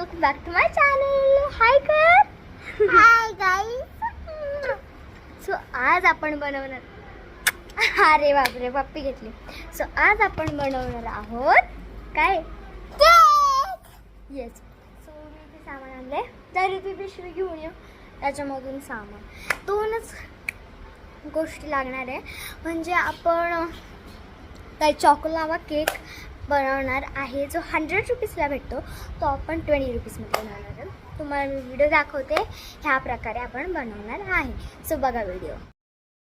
Welcome back to my channel. Hi कर. Hi guys. So आज आपण बनवणार, अरे बापरे पप्पी घेतली. सो आज आपण बनवणार आहोत काय, येस. सो मी ते सामान आणले, तरी ती पिशवी घेऊन येऊ. त्याच्यामधून सामान दोनच गोष्टी लागणार आहे. म्हणजे आपण काय चॉकोलावा केक बनवणार आहे, जो 100 रुपीजला भेटतो. तो आपण 20 रुपीजमध्ये बनवणार आहे. तुम्हाला मी व्हिडिओ दाखवते. ह्या प्रकारे आपण बनवणार आहे. सो बघा व्हिडिओ.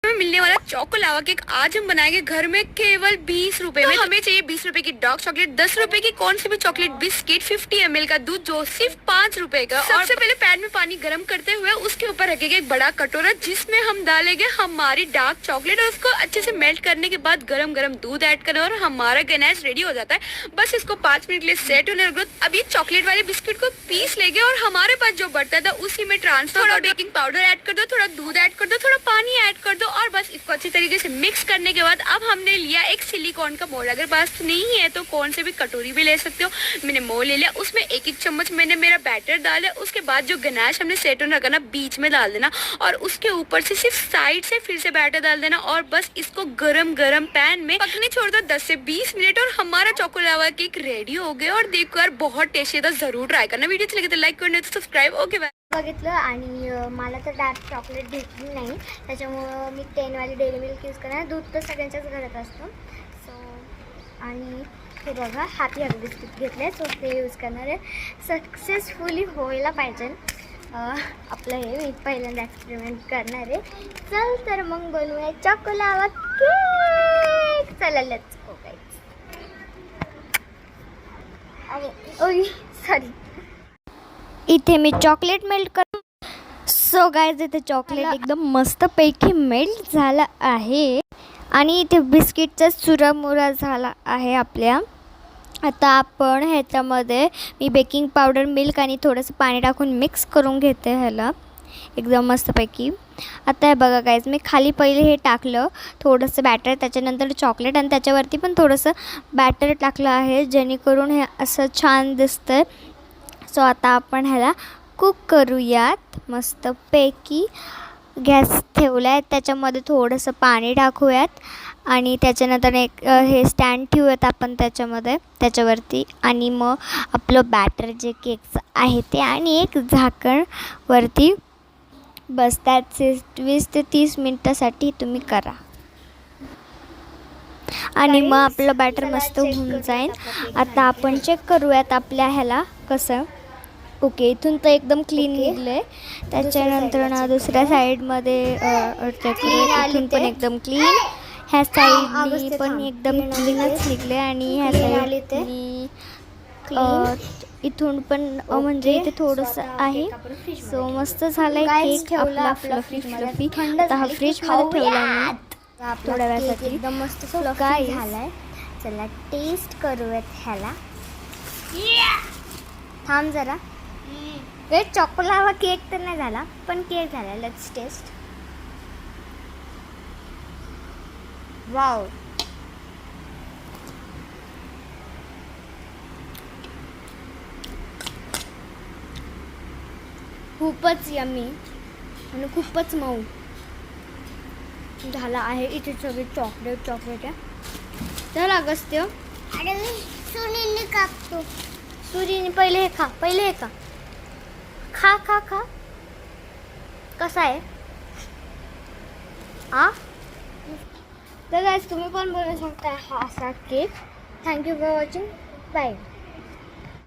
मिलने वाला चॉकोलावा केक आज हम बनाएंगे घर में केवल 20 रुपए में. हमें चाहिए 20 रुपए की डार्क चॉकलेट, 10 रुपए की कौन सी भी चॉकलेट बिस्किट, 50 ml का दूध जो सिर्फ 5 रुपए का. सबसे पहले पैन में पानी गर्म करते हुए उसके ऊपर रखेंगे एक बड़ा कटोरा, जिसमें हम डालेंगे हमारी डार्क चॉकलेट और उसको अच्छे से मेल्ट करने के बाद गरम गरम दूध ऐड करें और हमारा गनाश रेडी हो जाता है. बस इसको 5 मिनट के लिए सेट होने रखो. अब ये चॉकलेट वाले बिस्किट को पीस लेंगे और हमारे पास जो बर्तन था उसी में ट्रांसफर. थोड़ा बेकिंग पाउडर ऐड कर दो, थोड़ा दूध ऐड कर दो, थोड़ा पानी ऐड कर दो और बस इसको अच्छी तरीके से मिक्स करने के बाद अब हमने लिया एक सिलिकॉन का मोल्ड. अगर पास नहीं है तो कौन से भी कटोरी भी ले सकते हो. मैंने मोल्ड ले लिया, उसमें एक एक चम्मच मैंने मेरा बैटर डाला. उसके बाद जो गनाश हमने सेट होने रखा ना, बीच में डाल देना और उसके ऊपर से सिर्फ साइड से फिर से बैटर डाल देना और बस इसको गरम गरम पैन में पकने छोड़ दो 10 से 20 मिनट और हमारा चॉकोलावा केक रेडी हो गया. और देखो यार बहुत टेस्टी था, जरूर ट्राय करना. वीडियो अच्छी लगी तो लाइक करना, तो सब्सक्राइब. Okay bye. बघितलं. आणि मला तर डार्क चॉकलेट भेटली नाही, त्याच्यामुळं मी 10 वाली डेअरी मिल्क यूज करणार. दूध तर सगळ्यांच्याच घरात असतं. सो आणि हे बघा हॅपी हॅपी बिस्किट घेतले. सो ते यूज करणार आहे. सक्सेसफुली व्हायला पाहिजे आपलं हे. मी पहिल्यांदा एक्सपेरिमेंट करणार आहे. चल तर मग बनवूया चॉकोलावा केक. चला लेट्स गो गाईज. आणि ओय सॉरी, इथे मी चॉकलेट मेल्ट कर. सो गाईज इथे चॉकलेट एकदम मस्तपैकी मेल्ट झालं आहे आणि इथे बिस्किटचा चुरामुरा झाला आहे आपल्या. आता आपण ह्याच्यामध्ये मी बेकिंग पावडर, मिल्क आणि थोडंसं पाणी टाकून मिक्स करून घेते ह्याला एकदम मस्तपैकी. आता हे बघा गाईज, मी खाली पहिले हे टाकलं थोडंसं बॅटर, त्याच्यानंतर चॉकलेट आणि त्याच्यावरती पण थोडंसं बॅटर टाकलं आहे, जेणेकरून हे असं छान दिसतं. सो आता आपण ह्याला कुक करूयात मस्तपैकी. गॅस ठेवला आहे, त्याच्यामध्ये थोडंसं पाणी टाकूयात आणि त्याच्यानंतर एक हे स्टँड ठेवूयात आपण त्याच्यावरती. आणि मग आपलं बॅटर जे केकचं आहे ते आणि एक झाकण वरती. बस त्याचे 20 ते 30 मिनटासाठी तुम्ही करा आणि मग आपलं बॅटर मस्त होऊन जाईल. आता आपण चेक करूयात आपल्या ह्याला कसं. ओके, इथून तर एकदम क्लीन निघलं आहे. त्याच्यानंतर ना दुसऱ्या साईडमध्ये इथून पण एकदम क्लीन, ह्या साईडनी पण एकदम क्लीनच निघले आणि ह्या साईडनी इथून पण म्हणजे इथे थोडंसं आहे. सो मस्त झालं आहे केक आपला फ्लफी. आता हा फ्रीजमध्ये ठेवला मी थोड्या वेळासाठी. एकदम मस्त काय झालं आहे. चला टेस्ट करूयात ह्याला. थांब जरा. हे चॉकोलावा केक तर नाही झाला, पण केक झाला. Let's taste. वाव, खूपच यम्मी आणि खूपच मऊ झाला आहे. इथे सगळे चॉकलेट आहे. चल अगस्त्य, सुनीने कापतो. सुनीने पहिले हे खा. खा. कसा आहे तर गाइस, तुम्ही पण बनवू शकता हा असा cake. Thank you for watching. Bye.